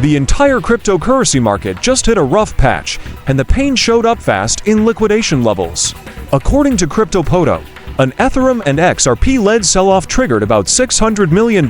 The entire cryptocurrency market just hit a rough patch, and the pain showed up fast in liquidation levels. According to CryptoPodo, an Ethereum and XRP-led sell-off triggered about $600 million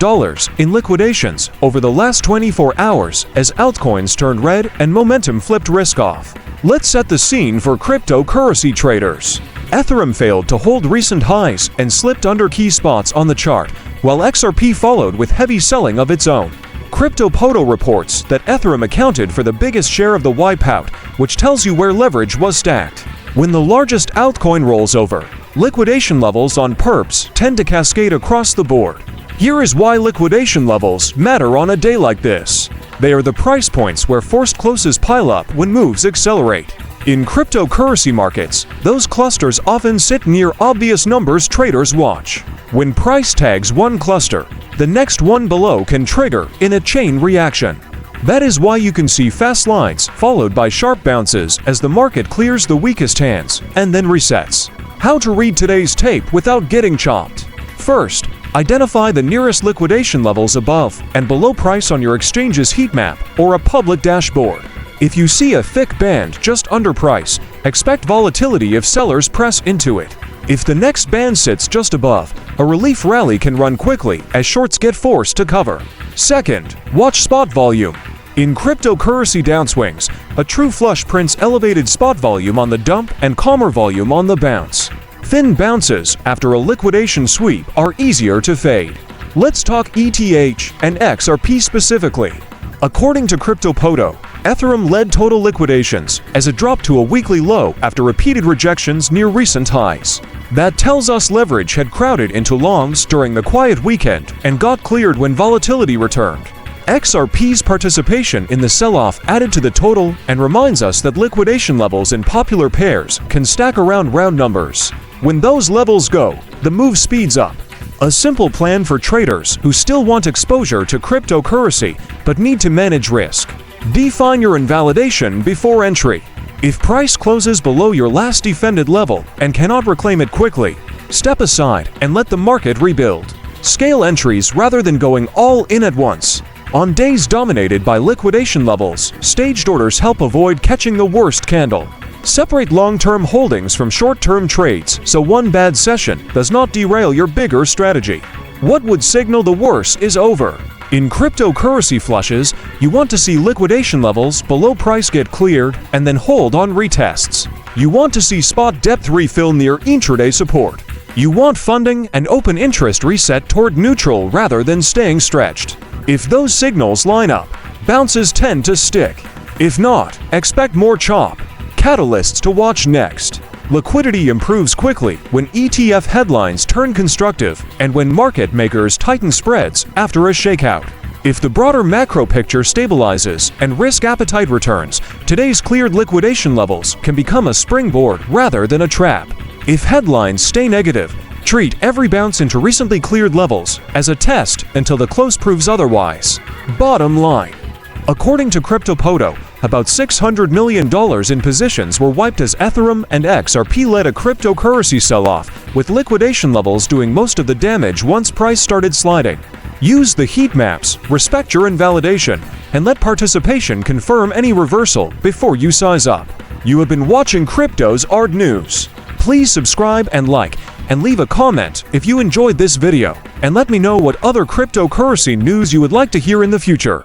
in liquidations over the last 24 hours as altcoins turned red and momentum flipped risk-off. Let's set the scene for cryptocurrency traders. Ethereum failed to hold recent highs and slipped under key spots on the chart, while XRP followed with heavy selling of its own. CryptoPodo reports that Ethereum accounted for the biggest share of the wipeout, which tells you where leverage was stacked. When the largest altcoin rolls over, liquidation levels on perps tend to cascade across the board. Here is why liquidation levels matter on a day like this. They are the price points where forced closes pile up when moves accelerate. In cryptocurrency markets, those clusters often sit near obvious numbers traders watch. When price tags one cluster, the next one below can trigger in a chain reaction. That is why you can see fast lines followed by sharp bounces as the market clears the weakest hands and then resets. How to read today's tape without getting chopped. First, identify the nearest liquidation levels above and below price on your exchange's heat map or a public dashboard. If you see a thick band just under price, expect volatility if sellers press into it. If the next band sits just above, a relief rally can run quickly as shorts get forced to cover. Second, watch spot volume. In cryptocurrency downswings, a true flush prints elevated spot volume on the dump and calmer volume on the bounce. Thin bounces after a liquidation sweep are easier to fade. Let's talk ETH and XRP specifically. According to CryptoPodo, Ethereum led total liquidations as it dropped to a weekly low after repeated rejections near recent highs. That tells us leverage had crowded into longs during the quiet weekend and got cleared when volatility returned. XRP's participation in the sell-off added to the total and reminds us that liquidation levels in popular pairs can stack around round numbers. When those levels go, the move speeds up. A simple plan for traders who still want exposure to cryptocurrency but need to manage risk. Define your invalidation before entry. If price closes below your last defended level and cannot reclaim it quickly, step aside and let the market rebuild. Scale entries rather than going all in at once. On days dominated by liquidation levels, staged orders help avoid catching the worst candle. Separate long-term holdings from short-term trades so one bad session does not derail your bigger strategy. What would signal the worst is over? In cryptocurrency flushes, you want to see liquidation levels below price get cleared and then hold on retests. You want to see spot depth refill near intraday support. You want funding and open interest reset toward neutral rather than staying stretched. If those signals line up, bounces tend to stick. If not, expect more chop. Catalysts to watch next. Liquidity improves quickly when ETF headlines turn constructive and when market makers tighten spreads after a shakeout. If the broader macro picture stabilizes and risk appetite returns, today's cleared liquidation levels can become a springboard rather than a trap. If headlines stay negative, treat every bounce into recently cleared levels as a test until the close proves otherwise. Bottom line. According to CryptoPodo, about $600 million in positions were wiped as Ethereum and XRP led a cryptocurrency sell-off, with liquidation levels doing most of the damage once price started sliding. Use the heat maps, respect your invalidation, and let participation confirm any reversal before you size up. You have been watching Cryptozard News. Please subscribe and like, and leave a comment if you enjoyed this video, and let me know what other cryptocurrency news you would like to hear in the future.